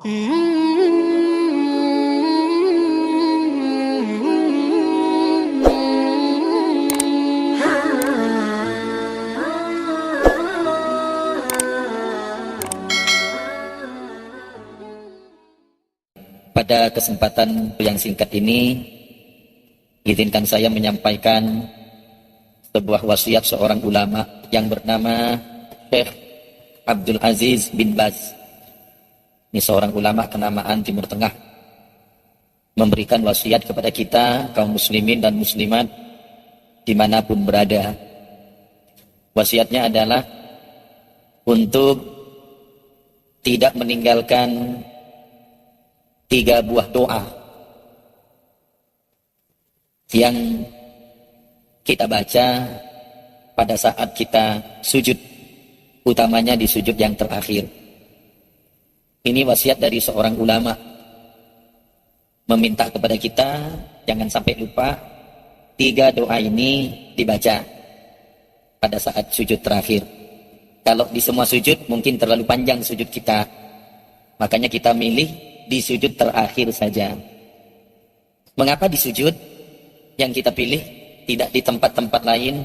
Pada kesempatan yang singkat ini, izinkan saya menyampaikan sebuah wasiat seorang ulama yang bernama Syekh Abdul Aziz bin Baz. Ini seorang ulama kenamaan Timur Tengah, memberikan wasiat kepada kita kaum muslimin dan muslimat dimanapun berada. Wasiatnya adalah untuk tidak meninggalkan 3 buah doa yang kita baca pada saat kita sujud, utamanya di sujud yang terakhir. Ini wasiat dari seorang ulama, meminta kepada kita jangan sampai lupa 3 doa ini dibaca pada saat sujud terakhir. Kalau di semua sujud mungkin terlalu panjang sujud kita, makanya kita milih di sujud terakhir saja. Mengapa di sujud yang kita pilih, tidak di tempat-tempat lain,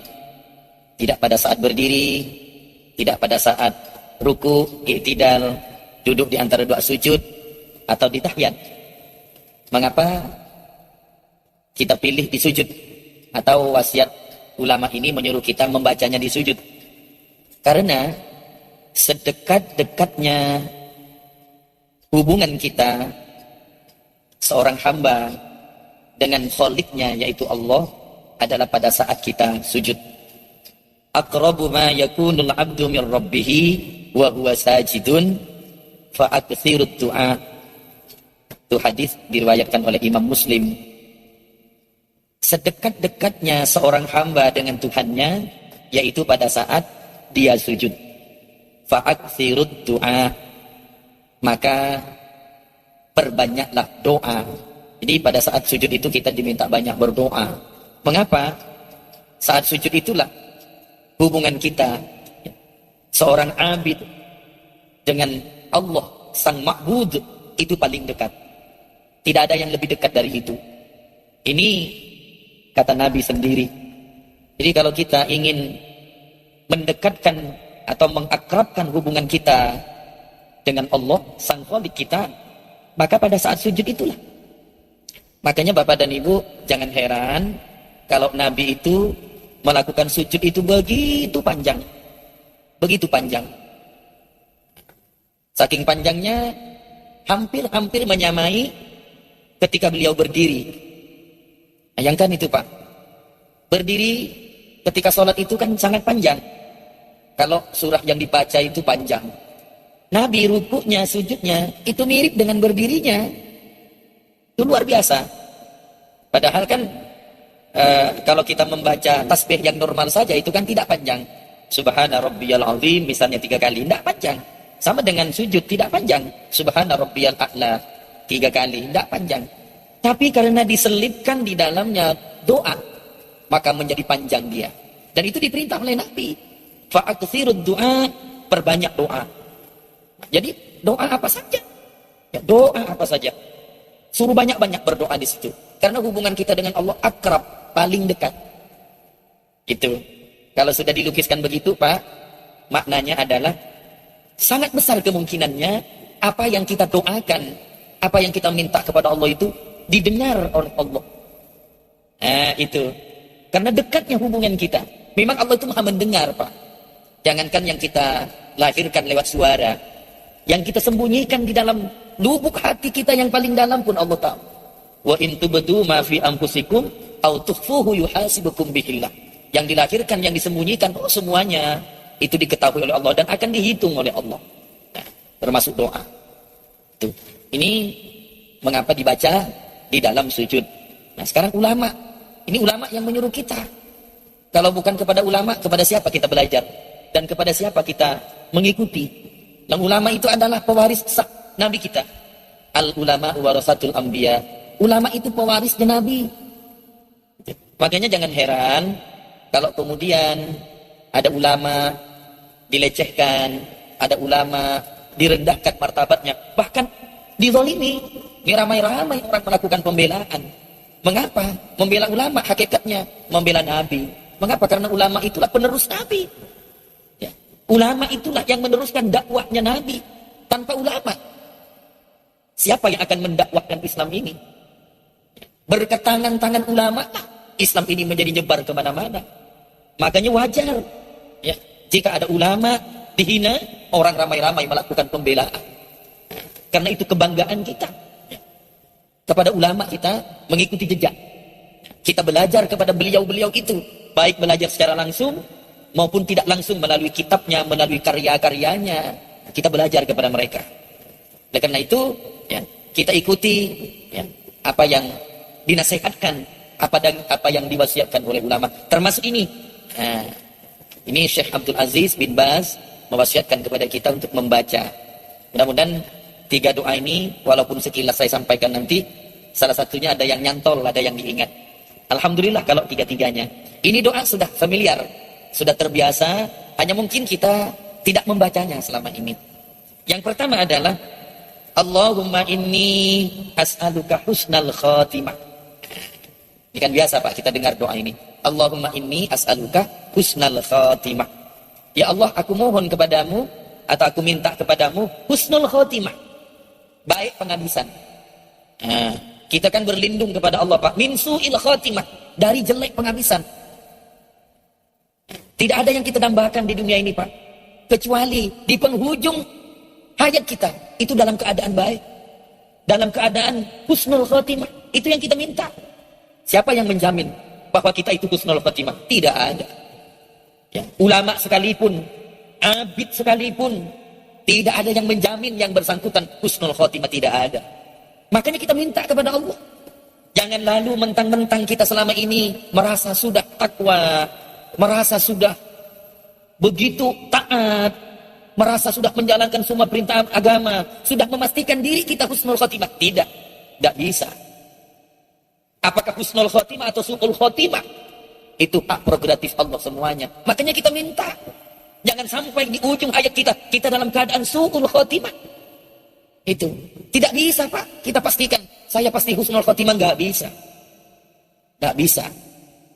tidak pada saat berdiri, tidak pada saat ruku, i'tidal, duduk di antara 2 sujud, atau di tahiyat? Mengapa kita pilih di sujud? Atau wasiat ulama ini menyuruh kita membacanya di sujud? Karena sedekat-dekatnya hubungan kita seorang hamba dengan Khaliqnya, yaitu Allah, adalah pada saat kita sujud. Aqrabu ma yakunul 'abdu min rabbih wa huwa sajidun fa aktsirud du'a. Itu hadis diriwayatkan oleh Imam Muslim. Sedekat-dekatnya seorang hamba dengan Tuhannya yaitu pada saat dia sujud. Fa aktsirud du'a. Maka perbanyaklah doa. Jadi pada saat sujud itu kita diminta banyak berdoa. Mengapa? Saat sujud itulah hubungan kita, seorang abid dengan Allah sang ma'bud, itu paling dekat. Tidak ada yang lebih dekat dari itu. Ini kata Nabi sendiri. Jadi kalau kita ingin mendekatkan atau mengakrabkan hubungan kita dengan Allah sang Khaliq kita, maka pada saat sujud itulah. Makanya Bapak dan Ibu jangan heran kalau Nabi itu melakukan sujud itu begitu panjang. Begitu panjang. Saking panjangnya hampir menyamai ketika beliau berdiri. Bayangkan itu Pak. Berdiri ketika sholat itu kan sangat panjang. Kalau surah yang dibaca itu panjang. Nabi rukuknya, sujudnya itu mirip dengan berdirinya. Itu luar biasa. Padahal kan kalau kita membaca tasbih yang normal saja itu kan tidak panjang. Subhana rabbiyal azim misalnya 3 kali, tidak panjang. Sama dengan sujud tidak panjang. Subhana rabbiyal a'la 3 kali, tidak panjang. Tapi karena diselipkan di dalamnya doa, maka menjadi panjang dia. Dan itu diperintah oleh Nabi. Fa'aktsirud du'a, perbanyak doa. Jadi doa apa saja? Ya, doa apa saja. Suruh banyak-banyak berdoa di situ. Karena hubungan kita dengan Allah akrab, paling dekat. Itu. Kalau sudah dilukiskan begitu, Pak, maknanya adalah sangat besar kemungkinannya apa yang kita doakan, apa yang kita minta kepada Allah itu didengar oleh Allah. Nah, itu. Karena dekatnya hubungan kita. Memang Allah itu Maha mendengar, Pak. Jangankan yang kita lahirkan lewat suara, yang kita sembunyikan di dalam lubuk hati kita yang paling dalam pun Allah tahu. Wa in tubdu ma fi anfusikum aw tukhfuhu yuhasibukum bihillah. Yang dilahirkan, yang disembunyikan, semuanya itu diketahui oleh Allah dan akan dihitung oleh Allah. Nah, termasuk doa. Tuh. Ini mengapa dibaca di dalam sujud. Nah, sekarang ulama. Ini ulama yang menyuruh kita. Kalau bukan kepada ulama, kepada siapa kita belajar? Dan kepada siapa kita mengikuti? Dan ulama itu adalah pewaris Nabi kita. Al-ulama warasatul anbiya. Ulama itu pewarisnya Nabi. Makanya jangan heran kalau kemudian ada ulama dilecehkan, ada ulama direndahkan martabatnya. Bahkan dizalimi. Ini ramai-ramai orang melakukan pembelaan. Mengapa? Membela ulama, hakikatnya membela Nabi. Mengapa? Karena ulama itulah penerus Nabi. Ya. Ulama itulah yang meneruskan dakwahnya Nabi. Tanpa ulama, siapa yang akan mendakwahkan Islam ini? Berkat tangan-tangan ulama, Islam ini menjadi nyebar kemana-mana. Makanya wajar, ya, jika ada ulama dihina, orang ramai-ramai melakukan pembelaan. Karena itu kebanggaan kita. Kepada ulama kita mengikuti jejak. Kita belajar kepada beliau-beliau itu. Baik belajar secara langsung maupun tidak langsung melalui kitabnya, melalui karya-karyanya. Kita belajar kepada mereka. Oleh karena itu, ya, kita ikuti, ya, apa yang dinasihatkan, apa yang diwasiatkan oleh ulama. Termasuk ini. Nah, ini Syekh Abdul Aziz bin Baz mewasiatkan kepada kita untuk membaca. Mudah-mudahan 3 doa ini, walaupun sekilas saya sampaikan nanti, salah satunya ada yang nyantol, ada yang diingat. Alhamdulillah kalau 3-tiganya. Ini doa sudah familiar, sudah terbiasa, hanya mungkin kita tidak membacanya selama ini. Yang pertama adalah, Allahumma inni as'aluka husnal khatimah. Ini kan biasa Pak, kita dengar doa ini. Allahumma inni as'aluka husnal khatimah. Ya Allah, aku mohon kepadamu, atau aku minta kepadamu, husnul khatimah. Baik penghabisan. Nah, kita kan berlindung kepada Allah Pak, min su'il khatimah, dari jelek penghabisan. Tidak ada yang kita dambakan di dunia ini Pak, kecuali di penghujung hayat kita itu dalam keadaan baik, dalam keadaan husnul khatimah. Itu yang kita minta. Siapa yang menjamin bahwa kita itu husnul khatimah? Tidak ada. Ya, ulama sekalipun, abid sekalipun, tidak ada yang menjamin yang bersangkutan husnul khotimah, tidak ada. Makanya kita minta kepada Allah. Jangan lalu mentang-mentang kita selama ini merasa sudah takwa, merasa sudah begitu taat, merasa sudah menjalankan semua perintah agama, sudah memastikan diri kita husnul khotimah. Tidak bisa. Apakah husnul khotimah atau su'ul khotimah? Itu hak prerogatif Allah semuanya. Makanya kita minta. Jangan sampai di ujung hayat kita dalam keadaan su'ul khotimah. Itu tidak bisa Pak. Kita pastikan, saya pasti husnul khotimah, nggak bisa. Nggak bisa.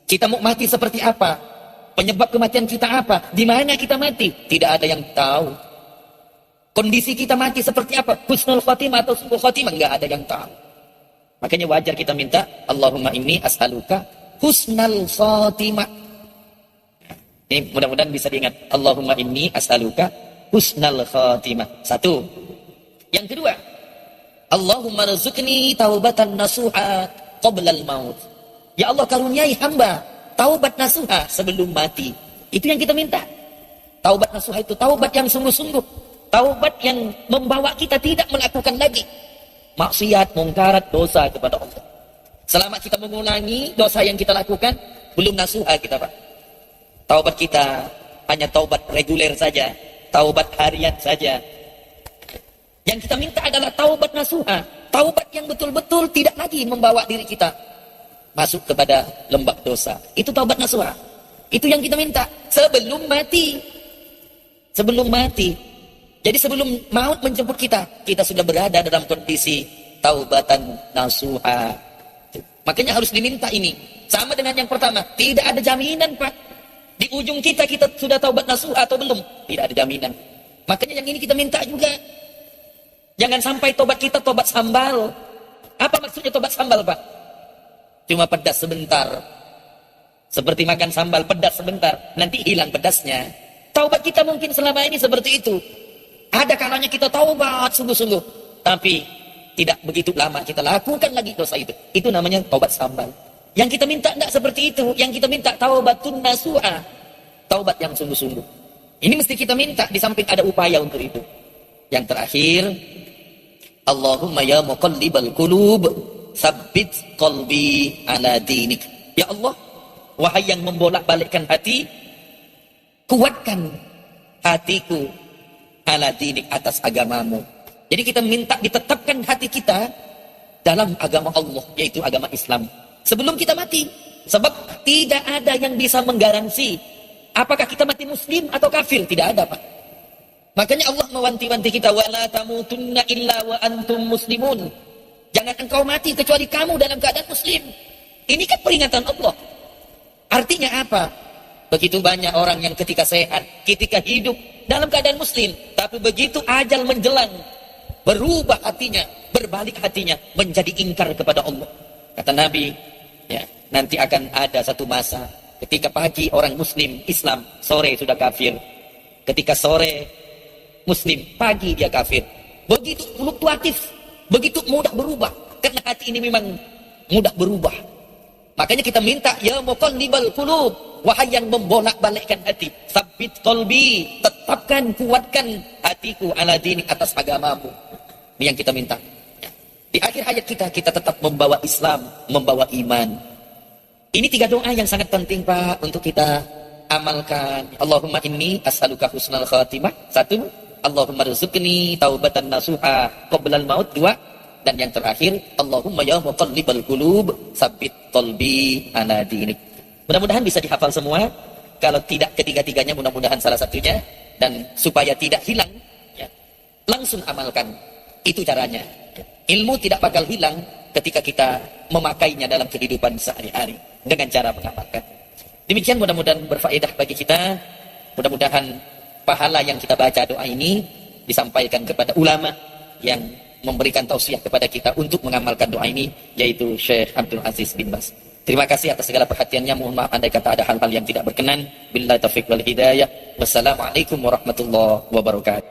Kita mau mati seperti apa? Penyebab kematian kita apa? Di mana kita mati? Tidak ada yang tahu. Kondisi kita mati seperti apa? Husnul khotimah atau su'ul khotimah, nggak ada yang tahu. Makanya wajar kita minta, Allahumma inni as'aluka husnal khotimah. Ini mudah-mudahan bisa diingat. Allahumma inni as'aluka husnal khatimah. 1. Yang kedua, Allahumma rizukni taubatan nasuha qoblal maut. Ya Allah, karuniai hamba taubat nasuha sebelum mati. Itu yang kita minta. Taubat nasuha itu taubat yang sungguh-sungguh. Taubat yang membawa kita tidak melakukan lagi maksiat, mungkarat, dosa kepada Allah. Selama kita mengulangi dosa yang kita lakukan, belum nasuha kita Pak. Taubat kita hanya taubat reguler saja, taubat harian saja. Yang kita minta adalah taubat nasuha, taubat yang betul-betul tidak lagi membawa diri kita masuk kepada lembah dosa. Itu taubat nasuha. Itu yang kita minta sebelum mati. Sebelum mati. Jadi sebelum maut menjemput kita sudah berada dalam kondisi taubatan nasuha. Makanya harus diminta ini. Sama dengan yang pertama, tidak ada jaminan Pak. Di ujung kita sudah taubat nasuha atau belum? Tidak ada jaminan. Makanya yang ini kita minta juga. Jangan sampai tobat kita tobat sambal. Apa maksudnya tobat sambal Pak? Cuma pedas sebentar. Seperti makan sambal, pedas sebentar, nanti hilang pedasnya. Taubat kita mungkin selama ini seperti itu. Ada kalanya kita taubat sungguh-sungguh, tapi tidak begitu lama kita lakukan lagi dosa itu. Itu namanya taubat sambal. Yang kita minta tidak seperti itu. Yang kita minta taubatun nasuha, taubat yang sungguh-sungguh. Ini mesti kita minta, di samping ada upaya untuk itu. Yang terakhir, Allahumma ya muqallibal qulub, tsabbit qalbi ala dinik. Ya Allah, wahai yang membolak-balikkan hati, kuatkan hatiku ala dinik, atas agamamu. Jadi kita minta ditetapkan hati kita dalam agama Allah, yaitu agama Islam, sebelum kita mati. Sebab tidak ada yang bisa menggaransi apakah kita mati muslim atau kafir. Tidak ada Pak. Makanya Allah mewanti-wanti kita, wala tamutunna illa wa antum muslimun. Jangan engkau mati kecuali kamu dalam keadaan muslim. Ini kan peringatan Allah. Artinya apa? Begitu banyak orang yang ketika sehat, ketika hidup dalam keadaan muslim, tapi begitu ajal menjelang, berubah hatinya, berbalik hatinya, menjadi ingkar kepada Allah. Kata Nabi, ya, nanti akan ada satu masa ketika pagi orang muslim Islam, sore sudah kafir. Ketika sore muslim, pagi dia kafir. Begitu fluktuatif, begitu mudah berubah. Karena hati ini memang mudah berubah. Makanya kita minta, ya muqallibal qulub, wahai yang membolak-balikkan hati, sabit qalbi, tetapkan, kuatkan hatiku ala dini, atas agamamu. Ini yang kita minta. Di akhir hayat kita tetap membawa Islam, membawa iman. Ini 3 doa yang sangat penting, Pak, untuk kita amalkan. Allahumma inni as'aluka husnal khatimah. 1, Allahumma rizukni taubatan nasuha qoblal maut. 2, dan yang terakhir, Allahumma ya muqallibal qulub, sabbit qalbi ala dinik. Mudah-mudahan bisa dihafal semua. Kalau tidak ketiga-tiganya, mudah-mudahan salah satunya. Dan supaya tidak hilang, ya, langsung amalkan. Itu caranya. Ilmu tidak bakal hilang ketika kita memakainya dalam kehidupan sehari-hari dengan cara mengamalkan. Demikian, mudah-mudahan berfaedah bagi kita. Mudah-mudahan pahala yang kita baca doa ini disampaikan kepada ulama yang memberikan tausiah kepada kita untuk mengamalkan doa ini, yaitu Syekh Abdul Aziz bin Baz. Terima kasih atas segala perhatiannya. Mohon maaf andai kata ada hal-hal yang tidak berkenan. Billahi taufiq wal hidayah. Wassalamualaikum warahmatullahi wabarakatuh.